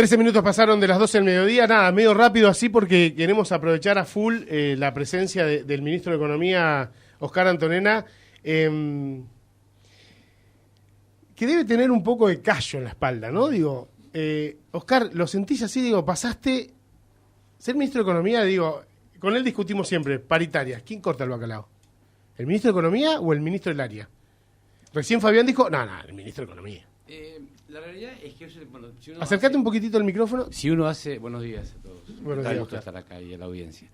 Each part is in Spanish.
13 minutos pasaron de las 12 del mediodía, nada, medio rápido así porque queremos aprovechar a full la presencia del ministro de Economía, Oscar Antonena, que debe tener un poco de callo en la espalda, ¿no? Digo, Oscar, ¿lo sentís así? Digo, pasaste, ser ministro de Economía, digo, con él discutimos siempre, paritarias, ¿quién corta el bacalao? ¿El ministro de Economía o el ministro del área? Recién Fabián dijo, no, el ministro de Economía. La realidad es que si uno Acércate un poquitito al micrófono. Si uno hace... Buenos días a todos. Buenos días, da gusto estar acá y a la audiencia.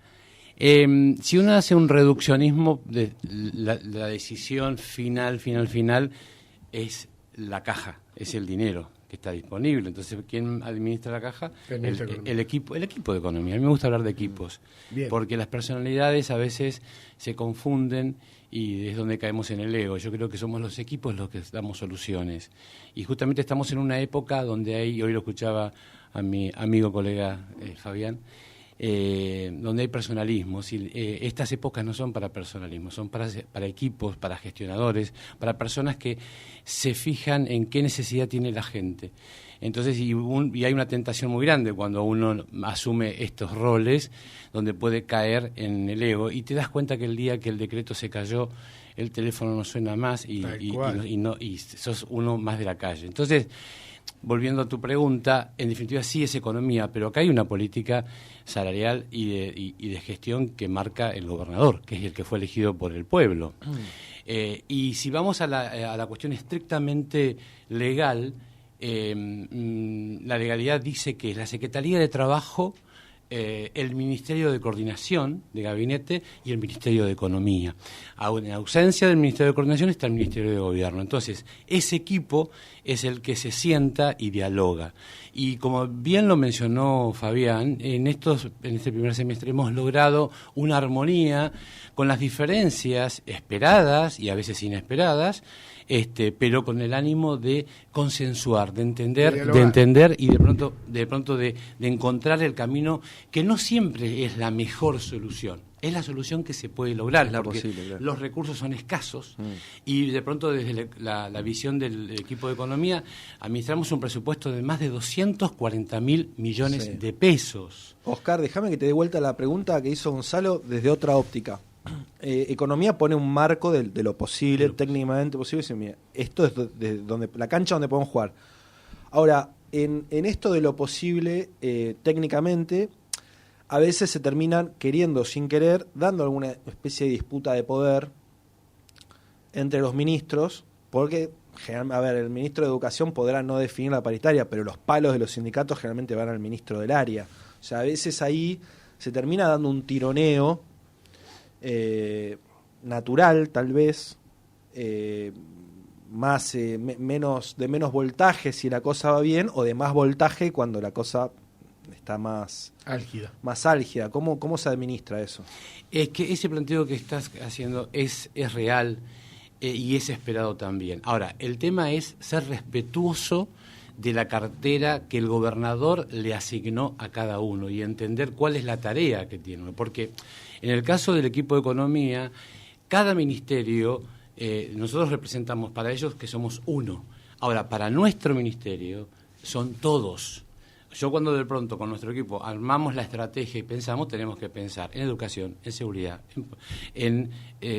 Si uno hace un reduccionismo, de la decisión final es la caja, es el dinero que está disponible. Entonces, ¿quién administra la caja? El equipo de economía. A mí me gusta hablar de equipos, porque las personalidades a veces se confunden y es donde caemos en el ego. Yo creo que somos los equipos los que damos soluciones. Y justamente estamos en una época donde hay, hoy lo escuchaba a mi amigo colega Fabián, donde hay personalismos. Y, estas épocas no son para personalismo, son para equipos, para gestionadores, para personas que se fijan en qué necesidad tiene la gente. Entonces, y hay una tentación muy grande cuando uno asume estos roles, donde puede caer en el ego, y te das cuenta que el día que el decreto se cayó, el teléfono no suena más y sos uno más de la calle. Entonces, volviendo a tu pregunta, en definitiva sí es economía, pero acá hay una política salarial y de gestión que marca el gobernador, que es el que fue elegido por el pueblo. Y si vamos a la cuestión estrictamente legal, la legalidad dice que la Secretaría de Trabajo, el Ministerio de Coordinación de Gabinete y el Ministerio de Economía. En ausencia del Ministerio de Coordinación está el Ministerio de Gobierno. Entonces, ese equipo es el que se sienta y dialoga. Y como bien lo mencionó Fabián, en este primer semestre hemos logrado una armonía con las diferencias esperadas y a veces inesperadas, pero con el ánimo de consensuar, de entender y de pronto de encontrar el camino que no siempre es la mejor solución. Es la solución que se puede lograr, porque posible, los recursos son escasos y de pronto desde la visión del equipo de economía administramos un presupuesto de más de 240.000 millones de pesos. Oscar, déjame que te dé vuelta la pregunta que hizo Gonzalo desde otra óptica. Economía pone un marco de lo posible, técnicamente posible, y dice, mira, esto es de donde la cancha donde podemos jugar. Ahora, en esto de lo posible, técnicamente, a veces se terminan queriendo sin querer, dando alguna especie de disputa de poder entre los ministros, porque, a ver, el ministro de Educación podrá no definir la paritaria, pero los palos de los sindicatos generalmente van al ministro del área. O sea, a veces ahí se termina dando un tironeo natural, tal vez, menos voltaje si la cosa va bien, o de más voltaje cuando la cosa está más álgida. ¿Cómo se administra eso? Es que ese planteo que estás haciendo es real y es esperado también. Ahora, el tema es ser respetuoso de la cartera que el gobernador le asignó a cada uno y entender cuál es la tarea que tiene. Porque en el caso del equipo de economía, cada ministerio, nosotros representamos para ellos que somos uno. Ahora, para nuestro ministerio son todos. Yo cuando de pronto con nuestro equipo armamos la estrategia y pensamos, tenemos que pensar en educación, en seguridad, en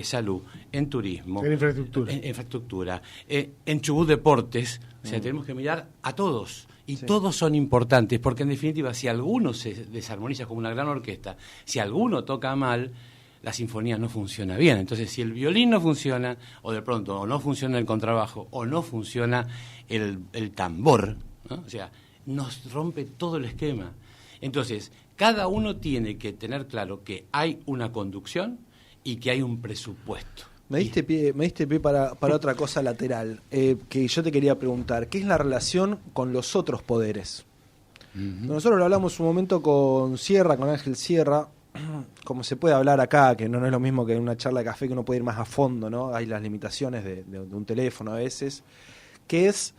salud, en turismo, en infraestructura, en Chubut Deportes. O sea, tenemos que mirar a todos. Y todos son importantes, porque en definitiva, si alguno se desarmoniza como una gran orquesta, si alguno toca mal, la sinfonía no funciona bien. Entonces, si el violín no funciona, o de pronto o no funciona el contrabajo, o no funciona el tambor, ¿no? O sea, nos rompe todo el esquema. Entonces, cada uno tiene que tener claro que hay una conducción y que hay un presupuesto. Me diste pie para otra cosa lateral, que yo te quería preguntar. ¿Qué es la relación con los otros poderes? Nosotros lo hablamos un momento con Ángel Sierra, como se puede hablar acá, que no es lo mismo que en una charla de café, que uno puede ir más a fondo, ¿no? Hay las limitaciones de un teléfono a veces, que es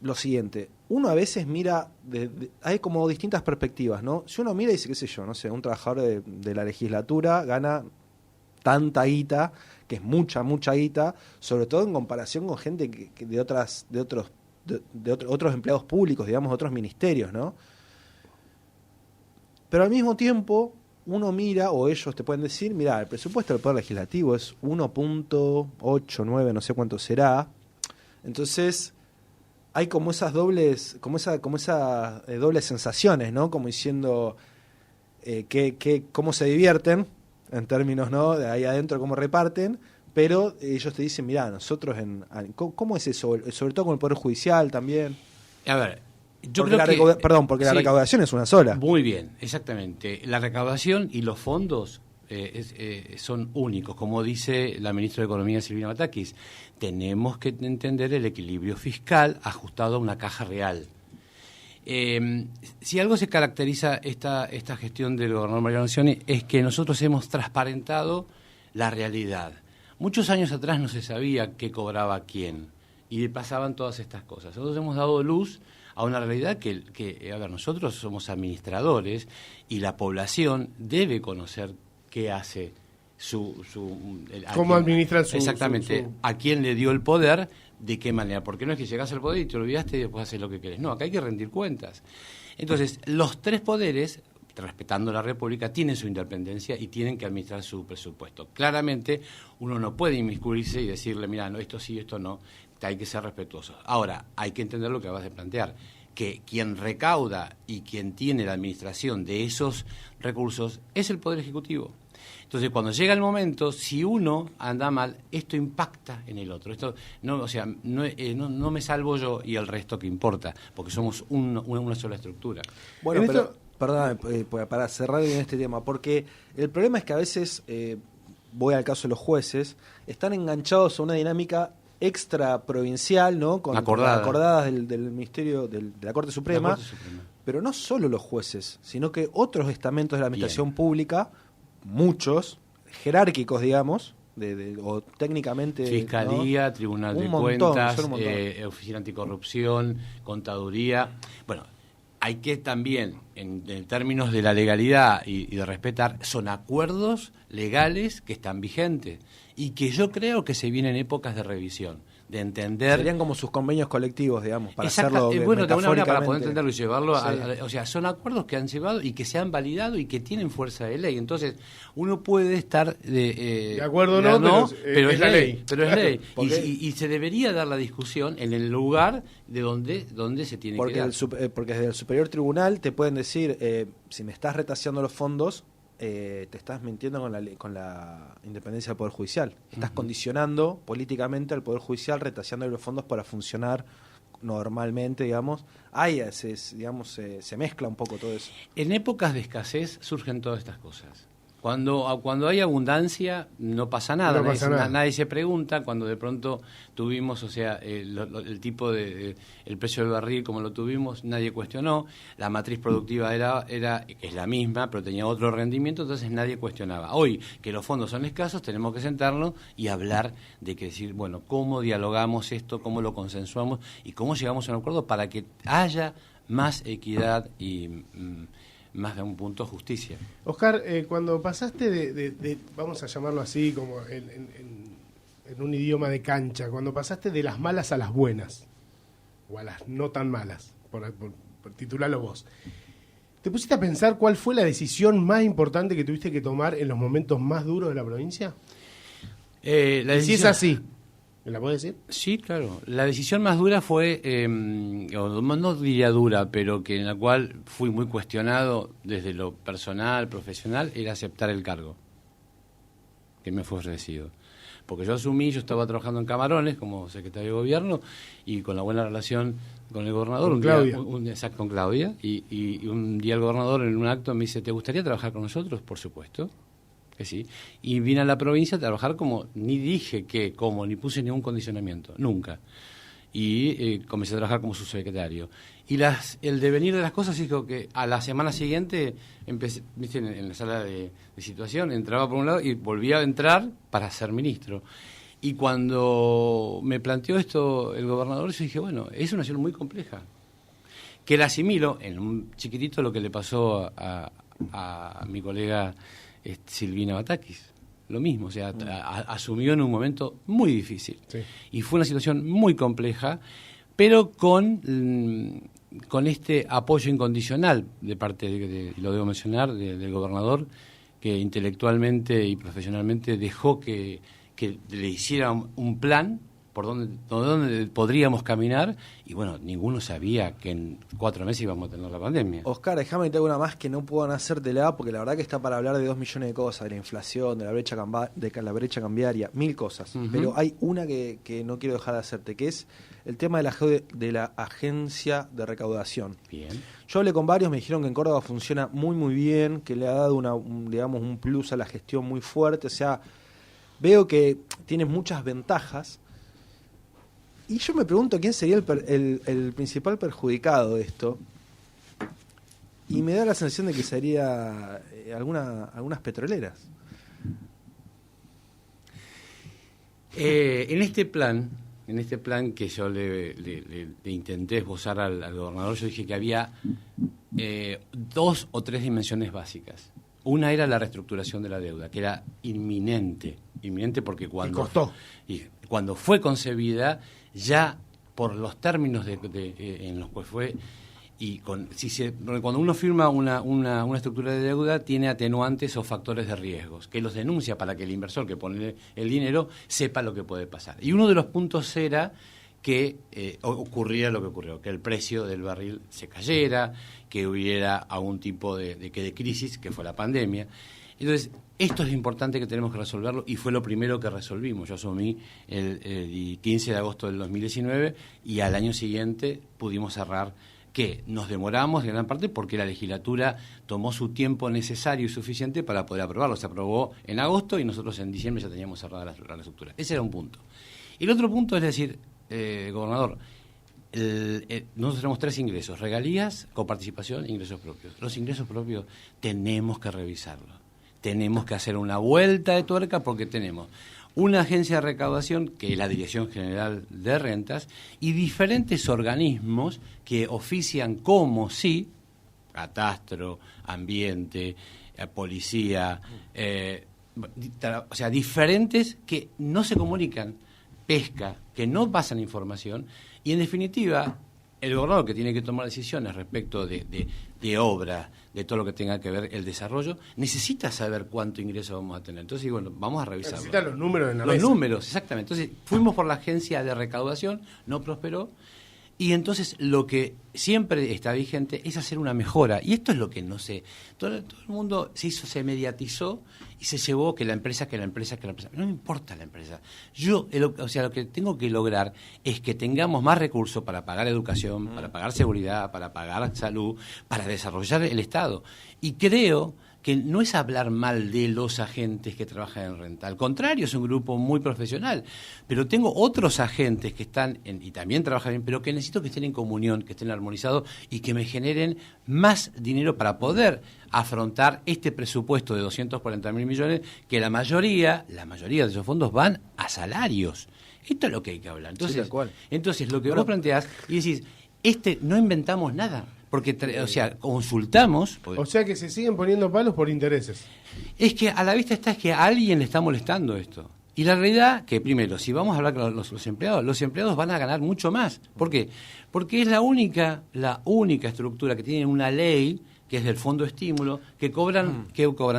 lo siguiente. Uno a veces mira, hay como distintas perspectivas, ¿no? Si uno mira y dice, qué sé yo, no sé, un trabajador de la legislatura gana tanta guita, que es mucha guita, sobre todo en comparación con gente que de otros otros empleados públicos, digamos, de otros ministerios, ¿no? Pero al mismo tiempo, uno mira, o ellos te pueden decir, mira, el presupuesto del Poder Legislativo es 1.89, no sé cuánto será. Entonces, hay como esas dobles, dobles sensaciones, ¿no? Como diciendo cómo se divierten, en términos, ¿no? De ahí adentro, cómo reparten, pero ellos te dicen, mira, nosotros ¿cómo es eso? Sobre todo con el Poder Judicial también. A ver, yo porque creo que... porque la recaudación es una sola. Muy bien, exactamente. La recaudación y los fondos son únicos. Como dice la ministra de Economía, Silvina Batakis, tenemos que entender el equilibrio fiscal ajustado a una caja real. Si algo se caracteriza esta gestión del gobernador Mariano Scioni es que nosotros hemos transparentado la realidad. Muchos años atrás no se sabía qué cobraba quién y pasaban todas estas cosas. Nosotros hemos dado luz a una realidad que a ver, nosotros somos administradores y la población debe conocer qué hace cómo administran exactamente, a quién le dio el poder, de qué manera, porque no es que llegas al poder y te olvidaste y después haces lo que querés, no, acá hay que rendir cuentas. Entonces, los tres poderes, respetando la República, tienen su independencia y tienen que administrar su presupuesto. Claramente, uno no puede inmiscuirse y decirle, mira, no, esto sí, esto no, hay que ser respetuosos. Ahora, hay que entender lo que vas a plantear, que quien recauda y quien tiene la administración de esos recursos es el Poder Ejecutivo. Entonces, cuando llega el momento, si uno anda mal, esto impacta en el otro. Esto no, o sea, no me salvo yo y el resto que importa, porque somos una sola estructura. Bueno, pero, perdóname, para cerrar bien este tema, porque el problema es que a veces, voy al caso de los jueces, están enganchados a una dinámica extra provincial, ¿no? Con acordadas del Ministerio, de la Corte Suprema, pero no solo los jueces, sino que otros estamentos de la administración pública, muchos, jerárquicos, digamos, o técnicamente... Fiscalía, ¿no? Tribunal de Cuentas, Oficina Anticorrupción, Contaduría. Bueno, hay que también, en términos de la legalidad y de respetar, son acuerdos legales que están vigentes y que yo creo que se vienen épocas de revisión, de entender... Serían como sus convenios colectivos, digamos, para hacerlo bueno, de alguna manera para poder metafóricamente. entenderlo y llevarlo o sea, son acuerdos que han llevado y que se han validado y que tienen fuerza de ley. Entonces, uno puede estar de acuerdo o no, pero es la ley. Pero es ley. Porque Y se debería dar la discusión en el lugar de donde se tiene que dar. Porque desde el Superior Tribunal te pueden decir, si me estás retaseando los fondos, te estás mintiendo con la independencia del Poder Judicial. Estás condicionando políticamente al Poder Judicial, retaseando los fondos para funcionar normalmente, digamos. Se mezcla un poco todo eso. En épocas de escasez surgen todas estas cosas. Cuando hay abundancia no pasa nada, nadie se pregunta. Cuando de pronto tuvimos, o sea, el tipo de el precio del barril como lo tuvimos, nadie cuestionó. La matriz productiva es la misma, pero tenía otro rendimiento, entonces nadie cuestionaba. Hoy que los fondos son escasos, tenemos que sentarnos y hablar de que decir, bueno, cómo dialogamos esto, cómo lo consensuamos y cómo llegamos a un acuerdo para que haya más equidad y más de un punto justicia. Oscar, cuando pasaste de vamos a llamarlo así, como en un idioma de cancha, cuando pasaste de las malas a las buenas, o a las no tan malas, por titularlo vos, ¿te pusiste a pensar cuál fue la decisión más importante que tuviste que tomar en los momentos más duros de la provincia? Si es así, ¿me la puedes decir? Sí, claro. La decisión más dura fue, no diría dura, pero que en la cual fui muy cuestionado desde lo personal, profesional, era aceptar el cargo que me fue ofrecido. Porque yo estaba trabajando en Camarones como secretario de gobierno y con la buena relación con el gobernador. Con Claudia. Con Claudia. Y un día el gobernador en un acto me dice, ¿te gustaría trabajar con nosotros? Por supuesto. Que sí. Y vine a la provincia a trabajar ni dije ni puse ningún condicionamiento, nunca. Y comencé a trabajar como subsecretario. Y el devenir de las cosas hizo que a la semana siguiente empecé, viste, en la sala de situación, entraba por un lado y volvía a entrar para ser ministro. Y cuando me planteó esto el gobernador, yo dije, bueno, es una situación muy compleja. Que la asimilo en un chiquitito lo que le pasó a mi colega Silvina Batakis, lo mismo, o sea, asumió en un momento muy difícil. Sí. Y fue una situación muy compleja, pero con este apoyo incondicional de parte, y lo debo mencionar, del gobernador, que intelectualmente y profesionalmente dejó que le hicieran un plan por dónde podríamos caminar, y bueno, ninguno sabía que en 4 meses íbamos a tener la pandemia. Oscar, déjame meter una más que no puedan hacértela, porque la verdad que está para hablar de 2 millones de cosas, de la inflación, de la brecha cambiaria, 1000 cosas. Uh-huh. Pero hay una que no quiero dejar de hacerte, que es el tema de la agencia de recaudación. Bien. Yo hablé con varios, me dijeron que en Córdoba funciona muy muy bien, que le ha dado un plus a la gestión muy fuerte, o sea, veo que tiene muchas ventajas. Y yo me pregunto quién sería el principal perjudicado de esto. Y me da la sensación de que sería algunas petroleras. En este plan que yo le intenté esbozar al gobernador, yo dije que había 2 o 3 dimensiones básicas. Una era la reestructuración de la deuda, que era inminente porque cuando fue concebida, ya por los términos en los cuales fue, y cuando uno firma una estructura de deuda, tiene atenuantes o factores de riesgos, que los denuncia para que el inversor que pone el dinero sepa lo que puede pasar. Y uno de los puntos era que ocurriera lo que ocurrió, que el precio del barril se cayera, que hubiera algún tipo de crisis, que fue la pandemia. Entonces, esto es importante, que tenemos que resolverlo, y fue lo primero que resolvimos. Yo asumí el 15 de agosto del 2019 y al año siguiente pudimos cerrar, que nos demoramos en gran parte porque la legislatura tomó su tiempo necesario y suficiente para poder aprobarlo. Se aprobó en agosto y nosotros en diciembre ya teníamos cerrada la estructura. Ese era un punto. El otro punto es decir, gobernador, nosotros tenemos 3 ingresos: regalías, coparticipación e ingresos propios. Los ingresos propios tenemos que revisarlos. Tenemos que hacer una vuelta de tuerca porque tenemos una agencia de recaudación, que es la Dirección General de Rentas, y diferentes organismos que ofician como si, catastro, ambiente, policía, o sea, diferentes que no se comunican, pesca, que no pasan información, y en definitiva, el gobernador, que tiene que tomar decisiones respecto de obra, de todo lo que tenga que ver el desarrollo, necesita saber cuánto ingreso vamos a tener. Entonces, bueno, vamos a revisarlo. Necesita los números en la mesa. Los números, exactamente. Entonces, fuimos por la agencia de recaudación, no prosperó, y entonces lo que siempre está vigente es hacer una mejora. Y esto es lo que no sé. Todo el mundo se mediatizó y se llevó que la empresa. No me importa la empresa. Yo, lo que tengo que lograr es que tengamos más recursos para pagar educación, para pagar seguridad, para pagar salud, para desarrollar el Estado. Y creo que no es hablar mal de los agentes que trabajan en renta. Al contrario, es un grupo muy profesional. Pero tengo otros agentes que están, y también trabajan bien, pero que necesito que estén en comunión, que estén armonizados y que me generen más dinero para poder afrontar este presupuesto de 240.000 millones, que la mayoría de esos fondos van a salarios. Esto es lo que hay que hablar. Entonces, sí, entonces lo que vos planteás y decís, no inventamos nada. Porque, consultamos. O sea que se siguen poniendo palos por intereses. Es que a la vista está que a alguien le está molestando esto. Y la realidad, que primero, si vamos a hablar con los empleados van a ganar mucho más. ¿Por qué? Porque es la única estructura que tiene una ley, que es del Fondo de Estímulo, que cobran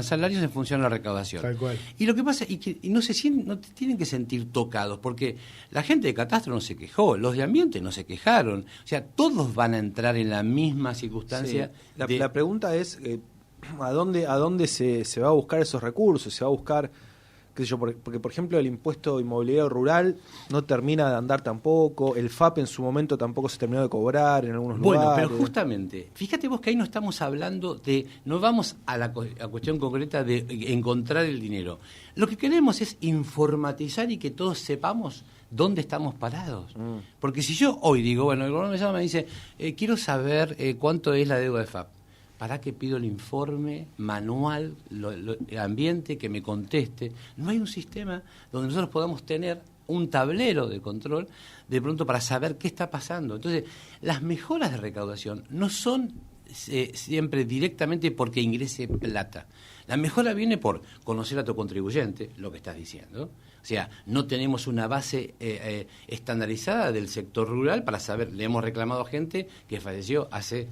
salarios en función a la recaudación. Tal cual. Y lo que pasa es que no tienen que sentir tocados, porque la gente de catastro no se quejó, los de ambiente no se quejaron. O sea, todos van a entrar en la misma circunstancia. Sí. La pregunta es, ¿a dónde se va a buscar esos recursos? ¿Se va a buscar, qué sé yo, porque por ejemplo el impuesto inmobiliario rural no termina de andar tampoco, el FAP en su momento tampoco se terminó de cobrar en algunos lugares? Bueno, pero justamente, fíjate vos que ahí no estamos hablando no vamos a la cuestión concreta de encontrar el dinero. Lo que queremos es informatizar y que todos sepamos dónde estamos parados. Porque si yo hoy digo, bueno, el gobierno me llama y me dice, quiero saber cuánto es la deuda de FAP. ¿Para qué pido el informe manual, el ambiente que me conteste? No hay un sistema donde nosotros podamos tener un tablero de control de pronto para saber qué está pasando. Entonces, las mejoras de recaudación no son siempre directamente porque ingrese plata. La mejora viene por conocer a tu contribuyente, lo que estás diciendo. O sea, no tenemos una base estandarizada del sector rural para saber, le hemos reclamado a gente que falleció hace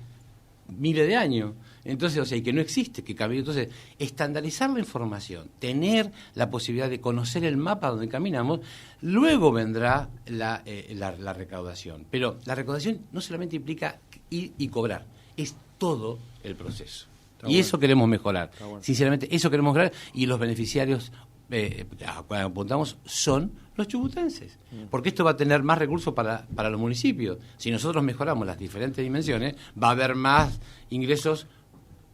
miles de años. Entonces, o sea, y que no existe, que cambió. Entonces, estandarizar la información, tener la posibilidad de conocer el mapa donde caminamos, luego vendrá la recaudación. Pero la recaudación no solamente implica ir y cobrar, es todo el proceso. Está y bueno. Eso queremos mejorar. Bueno. Sinceramente, eso queremos mejorar. Y los beneficiarios, cuando apuntamos, son los chubutenses. Porque esto va a tener más recursos para los municipios. Si nosotros mejoramos las diferentes dimensiones, va a haber más ingresos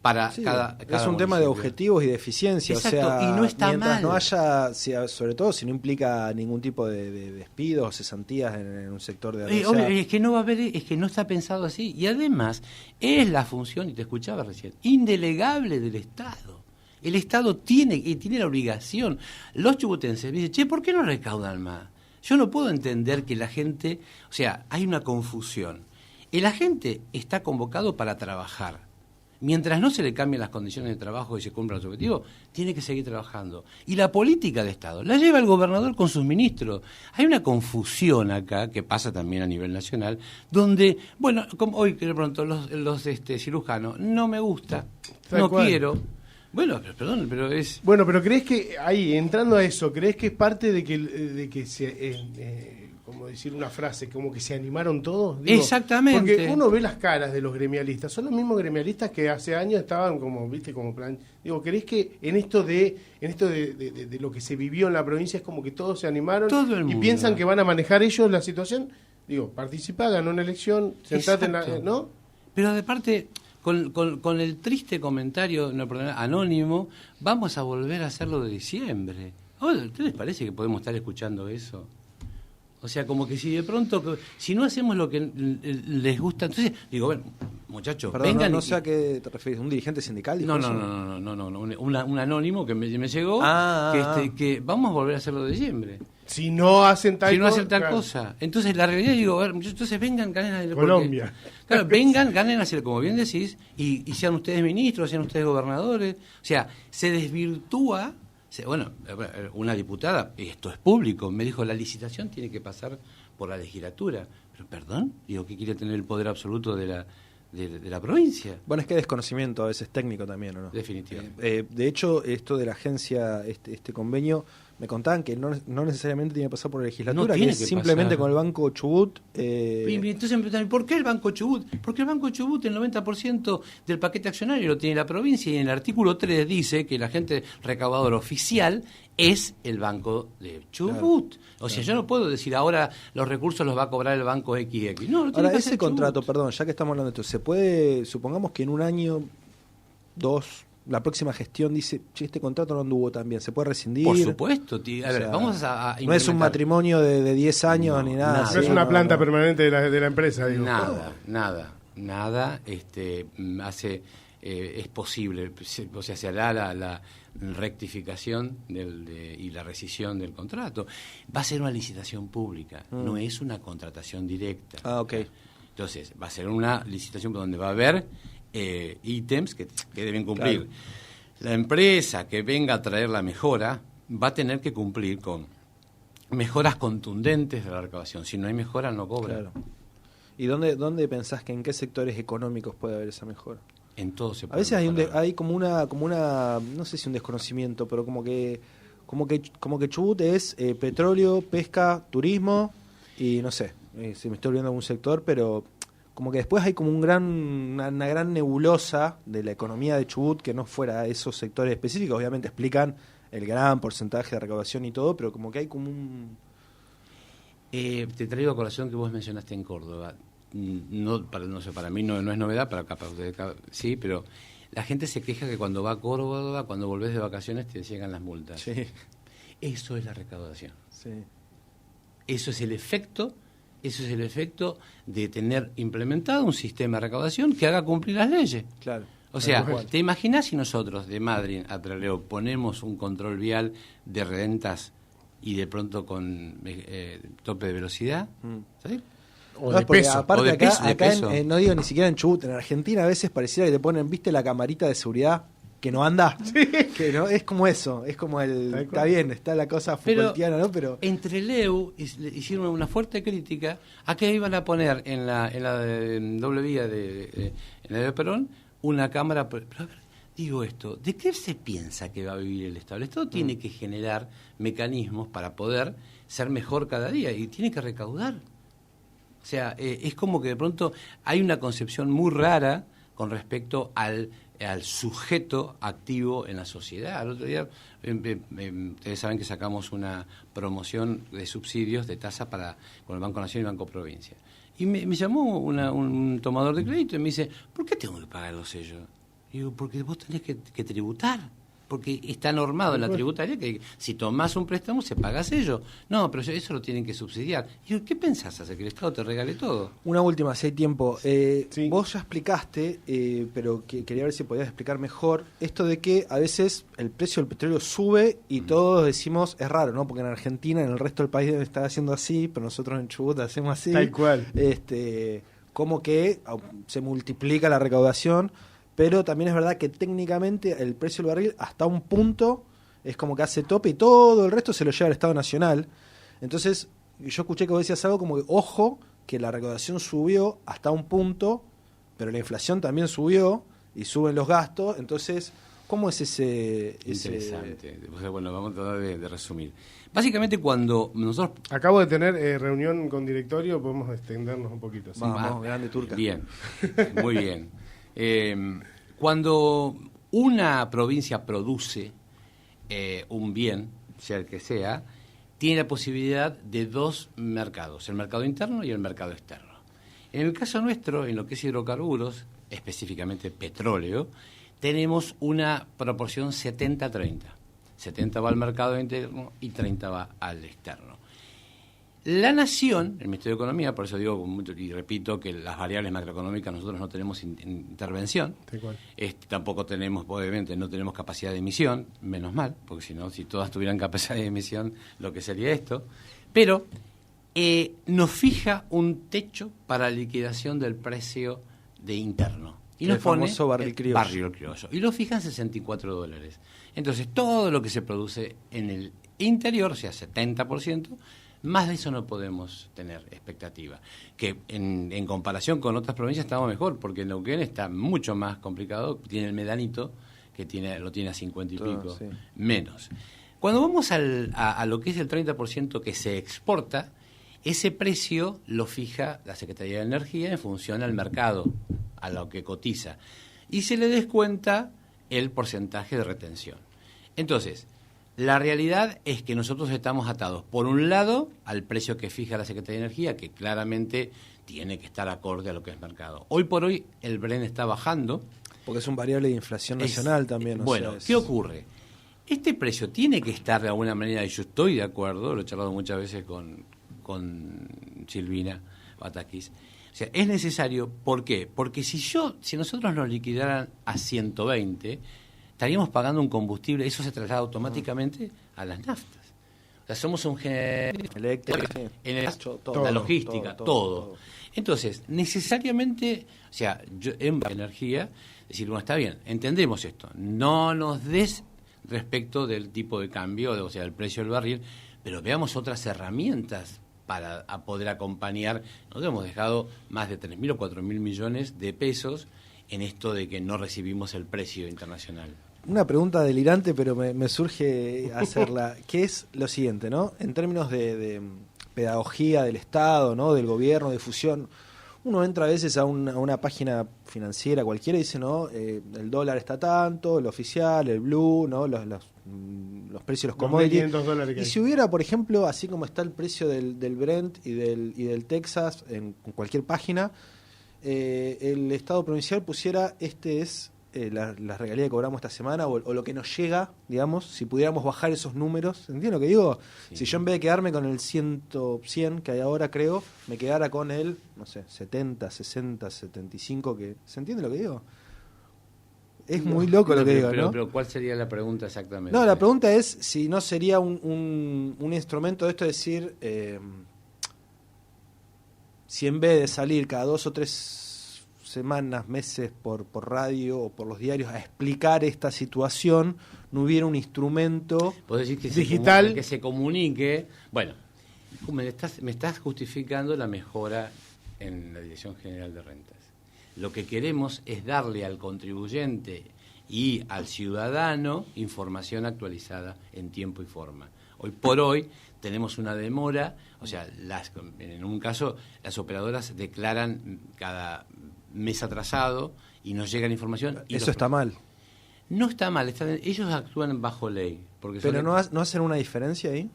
para cada es un municipio. Tema de objetivos y de eficiencia. Exacto, o sea, y no está mientras mal. No haya, sobre todo si no implica ningún tipo de despidos o cesantías en un sector de es que no va a haber, es que no está pensado así. Y además, es la función, y te escuchaba recién, indelegable del Estado. El Estado tiene la obligación. Los chubutenses me dicen, che, ¿por qué no recaudan más? Yo no puedo entender que la gente, o sea, hay una confusión. El agente está convocado para trabajar. Mientras no se le cambien las condiciones de trabajo y se cumplan los objetivos, tiene que seguir trabajando. Y la política de Estado la lleva el gobernador con sus ministros. Hay una confusión acá, que pasa también a nivel nacional, donde, bueno, como hoy de pronto los cirujanos, no me gusta, no quiero. Bueno, perdón, pero es... Bueno, pero ¿crees que, ahí, entrando a eso, crees que es parte de que se... como decir una frase, como que se animaron todos? Digo, exactamente. Porque uno ve las caras de los gremialistas, son los mismos gremialistas que hace años estaban como, viste, como plan... Digo, ¿crees que en esto de lo que se vivió en la provincia es como que todos se animaron todo el mundo. Y piensan que van a manejar ellos la situación? Digo, participá, ganó una elección, sentate en la... ¿no? Pero de parte... Con el triste comentario anónimo, vamos a volver a hacerlo de diciembre. ¿A ustedes les parece que podemos estar escuchando eso? O sea, como que si de pronto, si no hacemos lo que les gusta, entonces, digo, bueno, muchachos, perdón, vengan. No sé a qué te refieres, ¿un dirigente sindical? No, un anónimo que me llegó, que vamos a volver a hacerlo de diciembre. Si no hacen tal cosa. Entonces la realidad, digo, a ver, entonces vengan, ganen a Colombia. Claro, vengan, ganen a hacer, como bien decís, y sean ustedes ministros, sean ustedes gobernadores. O sea, se desvirtúa. Bueno, una diputada, esto es público, me dijo, la licitación tiene que pasar por la legislatura. Pero, perdón, digo, ¿qué quiere tener el poder absoluto de la provincia? Bueno, es que hay desconocimiento a veces técnico también, ¿o no? Definitivamente. De hecho, esto de la agencia, este convenio, me contaban que no necesariamente tiene que pasar por la legislatura, que es simplemente con el Banco Chubut. Entonces, ¿por qué el Banco Chubut? Porque el Banco Chubut, el 90% del paquete accionario lo tiene la provincia, y en el artículo 3 dice que el agente recaudador oficial es el Banco de Chubut. Claro, sea, yo no puedo decir ahora los recursos los va a cobrar el Banco XX. No, lo tiene ahora, que ese contrato, perdón, ya que estamos hablando de esto, ¿se puede, supongamos que en un año, 2, la próxima gestión dice, che, este contrato no anduvo tan bien, ¿se puede rescindir? Por supuesto, tío. A ver, vamos a no es un matrimonio de 10 años ni nada. No es una planta permanente de la empresa, digo. Nada, es posible, o sea, se hará la rectificación y la rescisión del contrato. Va a ser una licitación pública, no es una contratación directa. Ok. Entonces, va a ser una licitación donde va a haber ítems que deben cumplir. Claro. La empresa que venga a traer la mejora va a tener que cumplir con mejoras contundentes de la recaudación. Si no hay mejora, no cobra. Claro. ¿Y dónde pensás que en qué sectores económicos puede haber esa mejora? En todo se puede. A veces hay como una, no sé si un desconocimiento, pero como que Chubut es petróleo, pesca, turismo y no sé, si me estoy olvidando algún sector, pero como que después hay como una gran nebulosa de la economía de Chubut que no fuera esos sectores específicos. Obviamente explican el gran porcentaje de recaudación y todo, pero como que hay como un... te traigo a colación que vos mencionaste en Córdoba. Para mí no es novedad, para capaz sí, pero la gente se queja que cuando va a Córdoba, cuando volvés de vacaciones, te llegan las multas. Sí. Eso es la recaudación. Sí. Eso es el efecto de tener implementado un sistema de recaudación que haga cumplir las leyes. Claro. O sea, ¿te imaginas si nosotros de Madrid a Trelew ponemos un control vial de rentas y de pronto con tope de velocidad? ¿Sí? O de peso. Aparte, o de acá peso. No digo ni siquiera en Chubut, en Argentina a veces pareciera que te ponen, ¿viste la camarita de seguridad? que no anda. Que no, es como eso, es como está bien, está la cosa Foucaultiana, ¿no? Pero entre Leu hicieron una fuerte crítica a que iban a poner en la doble vía en la de Perón una cámara. Pero a ver, digo esto, ¿de qué se piensa que va a vivir el Estado? El Estado tiene que generar mecanismos para poder ser mejor cada día y tiene que recaudar. O sea, es como que de pronto hay una concepción muy rara con respecto al sujeto activo en la sociedad. El otro día, ustedes saben que sacamos una promoción de subsidios de tasa con el Banco Nación y Banco Provincia. Y me llamó un tomador de crédito y me dice, ¿por qué tengo que pagar los sellos? Y digo, porque vos tenés que tributar. Porque está normado en la tributaria que si tomás un préstamo se paga sello. No, pero eso lo tienen que subsidiar. Y digo, ¿qué pensás hacer? ¿Que el Estado te regale todo? Una última, si hay tiempo. Sí. Vos ya explicaste, pero quería ver si podías explicar mejor, esto de que a veces el precio del petróleo sube y todos decimos, es raro, ¿no? Porque en Argentina, en el resto del país debe estar haciendo así, pero nosotros en Chubut hacemos así. Tal cual. Como que se multiplica la recaudación, pero también es verdad que técnicamente el precio del barril hasta un punto es como que hace tope y todo el resto se lo lleva al Estado Nacional. Entonces, yo escuché que vos decías algo como que, ojo, que la recaudación subió hasta un punto, pero la inflación también subió y suben los gastos. Entonces, ¿cómo es ese...? Interesante. O sea, bueno, vamos a tratar de resumir. Básicamente cuando nosotros... Acabo de tener reunión con directorio, podemos extendernos un poquito. ¿Sí? Vamos, grande turca. Bien, muy bien. Cuando una provincia produce un bien, sea el que sea, tiene la posibilidad de dos mercados, el mercado interno y el mercado externo. En el caso nuestro, en lo que es hidrocarburos, específicamente petróleo, tenemos una proporción 70-30. 70 va al mercado interno y 30 va al externo. La Nación, el Ministerio de Economía, por eso digo y repito que las variables macroeconómicas nosotros no tenemos intervención, tampoco tenemos, obviamente, no tenemos capacidad de emisión, menos mal, porque si todas tuvieran capacidad de emisión, lo que sería esto, pero nos fija un techo para la liquidación del precio de interno. Y nos pone famoso barril criollo. Y lo fijan $64. Entonces, todo lo que se produce en el interior, o sea, 70%, más de eso no podemos tener expectativa. Que en comparación con otras provincias estamos mejor, porque Neuquén está mucho más complicado, tiene el medanito, que lo tiene a 50 y pico, sí. Menos. Cuando vamos a lo que es el 30% que se exporta, ese precio lo fija la Secretaría de Energía en función al mercado, a lo que cotiza. Y se le descuenta el porcentaje de retención. Entonces, la realidad es que nosotros estamos atados, por un lado, al precio que fija la Secretaría de Energía, que claramente tiene que estar acorde a lo que es mercado. Hoy por hoy el Bren está bajando. Porque es un variable de inflación nacional también. Bueno, ¿qué ocurre? Este precio tiene que estar de alguna manera, y yo estoy de acuerdo, lo he charlado muchas veces con Silvina Batakis. O sea, es necesario, ¿por qué? Porque si nosotros nos liquidaran a 120, estaríamos pagando un combustible, eso se traslada automáticamente a las naftas. O sea, somos un eléctrico, la logística, todo. Entonces, necesariamente, o sea, en energía, decir, bueno, está bien, entendemos esto, no nos des respecto del tipo de cambio, o sea, el precio del barril, pero veamos otras herramientas para poder acompañar. Nosotros hemos dejado más de 3.000 o 4.000 millones de pesos en esto de que no recibimos el precio internacional. Una pregunta delirante, pero me surge hacerla, que es lo siguiente, ¿no? En términos de pedagogía del Estado, ¿no? Del gobierno, de fusión, uno entra a veces a una página financiera cualquiera y dice, ¿no? El dólar está tanto, el oficial, el blue, ¿no? Los precios de los commodities. Y si hubiera, por ejemplo, así como está el precio del Brent y del Texas en cualquier página, el Estado provincial pusiera, este es la regalía que cobramos esta semana o lo que nos llega, digamos, si pudiéramos bajar esos números, ¿entiendes lo que digo? Sí. Si yo en vez de quedarme con el 100 que hay ahora, creo, me quedara con el, no sé, 70, 60, 75, que ¿se entiende lo que digo? Es muy loco lo que digo, ¿no? Pero ¿cuál sería la pregunta exactamente? No, la pregunta es si no sería un instrumento de esto, es decir, si en vez de salir cada 2 o 3 semanas, meses por radio o por los diarios a explicar esta situación, no hubiera un instrumento Podés decir que digital que se comunique. Bueno, me estás justificando la mejora en la Dirección General de Rentas. Lo que queremos es darle al contribuyente y al ciudadano información actualizada en tiempo y forma. Hoy por hoy tenemos una demora, o sea, en un caso las operadoras declaran cada mes atrasado y nos llega la información. Y eso está mal. No está mal, ellos actúan bajo ley. Pero no hacen una diferencia ahí.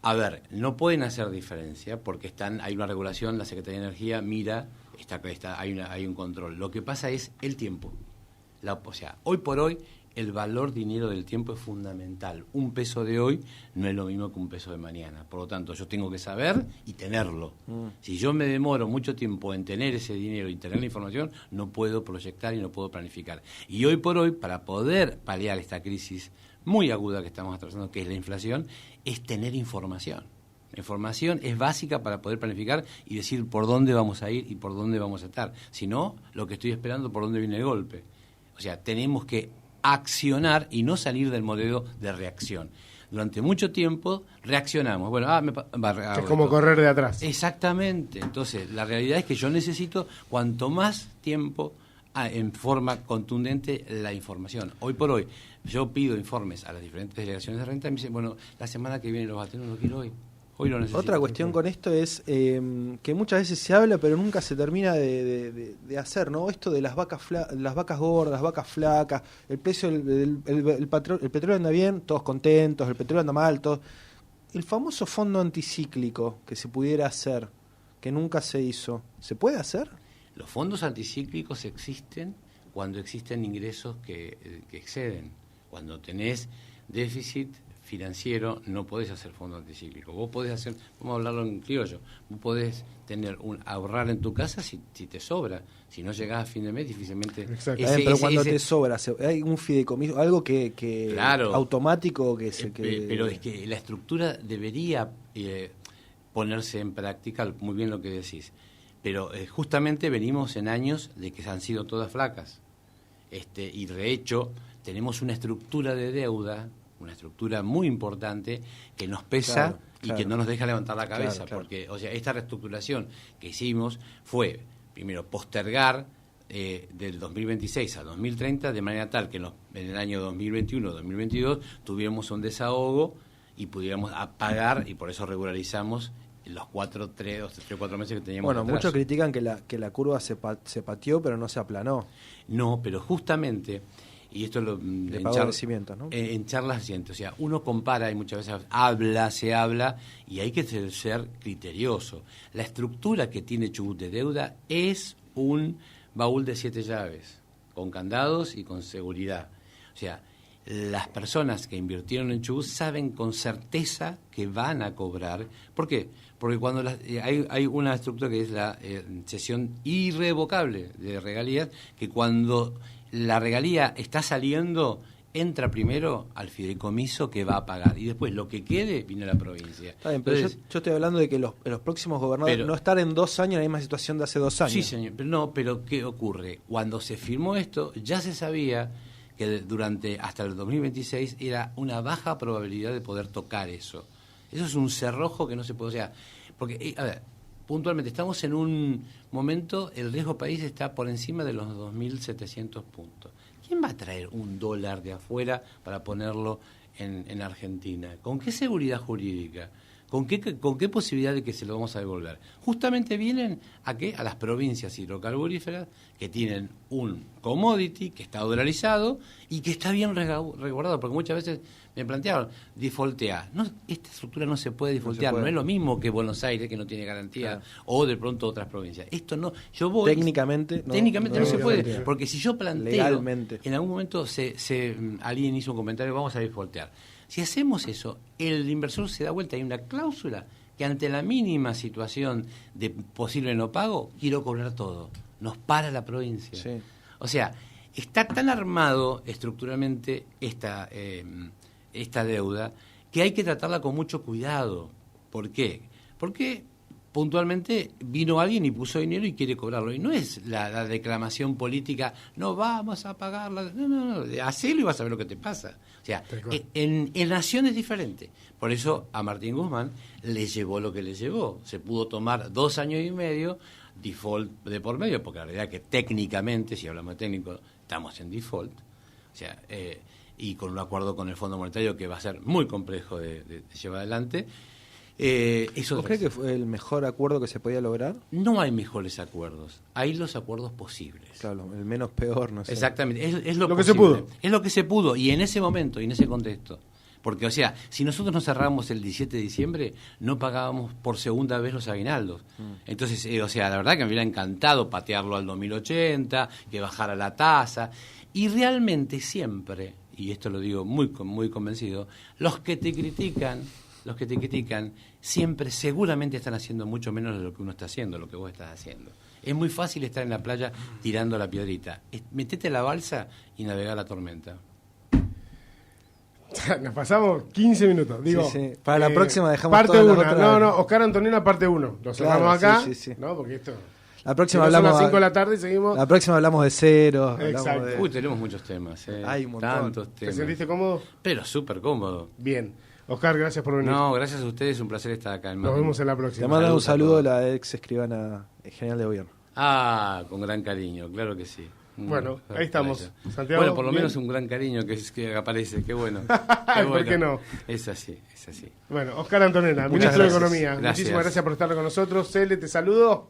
A ver, no pueden hacer diferencia porque hay una regulación, la Secretaría de Energía mira, hay un control. Lo que pasa es el tiempo. O sea, hoy por hoy el valor dinero del tiempo es fundamental. Un peso de hoy no es lo mismo que un peso de mañana. Por lo tanto, yo tengo que saber y tenerlo. Si yo me demoro mucho tiempo en tener ese dinero y tener la información, no puedo proyectar y no puedo planificar. Y hoy por hoy, para poder paliar esta crisis muy aguda que estamos atravesando, que es la inflación, es tener información. La información es básica para poder planificar y decir por dónde vamos a ir y por dónde vamos a estar. Si no, lo que estoy esperando, por dónde viene el golpe. O sea, tenemos que accionar y no salir del modelo de reacción. Durante mucho tiempo reaccionamos. Bueno, es como correr de atrás. Exactamente. Entonces, la realidad es que yo necesito cuanto más tiempo en forma contundente la información. Hoy por hoy, yo pido informes a las diferentes delegaciones de renta y me dicen, bueno, la semana que viene los va a tener, no quiero hoy. Hoy lo necesito. Otra cuestión con esto es que muchas veces se habla pero nunca se termina de hacer, ¿no? Esto de las vacas gordas, las vacas flacas, el precio el petróleo anda bien, todos contentos, el petróleo anda mal, todos. El famoso fondo anticíclico que se pudiera hacer, que nunca se hizo, ¿se puede hacer? Los fondos anticíclicos existen cuando existen ingresos que exceden. Cuando tenés déficit financiero, no podés hacer fondo anticíclico. Vos podés hacer, vamos a hablarlo en criollo, vos podés tener ahorrar en tu casa si te sobra. Si no llegás a fin de mes, difícilmente... Pero cuando te sobra, hay un fideicomiso, algo que claro, automático Pero es que la estructura debería ponerse en práctica, muy bien lo que decís. Pero justamente venimos en años de que han sido todas flacas. Y de hecho, tenemos una estructura de deuda, una estructura muy importante que nos pesa y que no nos deja levantar la cabeza. Porque, o sea, esta reestructuración que hicimos fue, primero, postergar del 2026 al 2030 de manera tal que en el año 2021-2022 tuviéramos un desahogo y pudiéramos pagar, y por eso regularizamos los 4 meses que teníamos. Bueno, atrás. Muchos critican que la curva se pateó, pero no se aplanó. No, pero justamente, y esto lo de pago de vencimientos, ¿no? En charlas recientes, o sea, uno compara y muchas veces se habla, y hay que ser criterioso. La estructura que tiene Chubut de deuda es un baúl de 7 llaves, con candados y con seguridad. O sea, las personas que invirtieron en Chubut saben con certeza que van a cobrar. ¿Por qué? Porque cuando hay una estructura que es la cesión irrevocable de regalías, que cuando la regalía está saliendo, entra primero al fideicomiso que va a pagar, y después lo que quede viene a la provincia. Está bien, pero entonces, yo estoy hablando de que los próximos gobernadores no estar en 2 años en la misma situación de hace 2 años. Sí, señor, pero ¿qué ocurre? Cuando se firmó esto, ya se sabía que hasta el 2026 era una baja probabilidad de poder tocar eso. Eso es un cerrojo que no se puede... O sea, porque, a ver, puntualmente, estamos en un momento, el riesgo país está por encima de los 2.700 puntos. ¿Quién va a traer $1 de afuera para ponerlo en Argentina? ¿Con qué seguridad jurídica? ¿Con qué posibilidad de que se lo vamos a devolver? Justamente vienen ¿a qué? A las provincias hidrocarburíferas que tienen un commodity que está dolarizado y que está bien resguardado, porque muchas veces me planteaban, defaultear. No, esta estructura no se puede defaultear, no es lo mismo que Buenos Aires, que no tiene garantía, o de pronto otras provincias. Esto no, yo voy... Técnicamente no se puede, porque si yo planteo, legalmente, en algún momento alguien hizo un comentario, vamos a defaultear. Si hacemos eso, el inversor se da vuelta. Hay una cláusula que ante la mínima situación de posible no pago, quiero cobrar todo. Nos para la provincia. Sí. O sea, está tan armado estructuralmente esta deuda que hay que tratarla con mucho cuidado. ¿Por qué? Porque puntualmente vino alguien y puso dinero y quiere cobrarlo. Y no es la declamación política, no vamos a pagarla. No, hacelo y vas a ver lo que te pasa. O sea, en Nación es diferente. Por eso a Martín Guzmán le llevó lo que le llevó. Se pudo tomar 2 años y medio, default de por medio, porque la realidad es que técnicamente, si hablamos de técnico, estamos en default. O sea, y con un acuerdo con el Fondo Monetario que va a ser muy complejo de llevar adelante. ¿Vos crees que fue el mejor acuerdo que se podía lograr? No hay mejores acuerdos, hay los acuerdos posibles. Claro, el menos peor, no sé. Exactamente, es lo que se pudo. Es lo que se pudo, y en ese momento, y en ese contexto. Porque, o sea, si nosotros nos cerramos el 17 de diciembre, no pagábamos por segunda vez los aguinaldos. Entonces, o sea, la verdad que me hubiera encantado patearlo al 2080, que bajara la tasa. Y realmente siempre, y esto lo digo muy convencido, los que te critican siempre seguramente están haciendo mucho menos de lo que uno está haciendo, lo que vos estás haciendo. Es muy fácil estar en la playa tirando la piedrita. Metete a la balsa y navegá la tormenta. Nos pasamos 15 minutos. Digo, sí. Para la próxima dejamos parte todas las 1. otras. No, Oscar Antonina, parte 1. Lo cerramos Claro, acá. sí. ¿No? Porque esto. La próxima Si no son hablamos las 5 de la tarde y seguimos. La próxima hablamos de cero. Exacto. hablamos de- Uy, tenemos muchos temas. Hay un montón. Tantos ¿Te temas. sentiste cómodo? Pero súper cómodo. Bien. Oscar, gracias por venir. No, gracias a ustedes, un placer estar acá en Nos Madrid. vemos en la Te próxima. manda un Saludos a saludo todos. la ex escribana general de gobierno. Con gran cariño, claro que sí. Bueno, ahí estamos. Para Santiago, bueno, por lo bien. menos un gran cariño que aparece, qué bueno. ¿Por qué no? Es así, es así. Bueno, Oscar Antonena, Muchas ministro de gracias. Economía. Gracias. Muchísimas gracias por estar con nosotros. Cele, te saludo.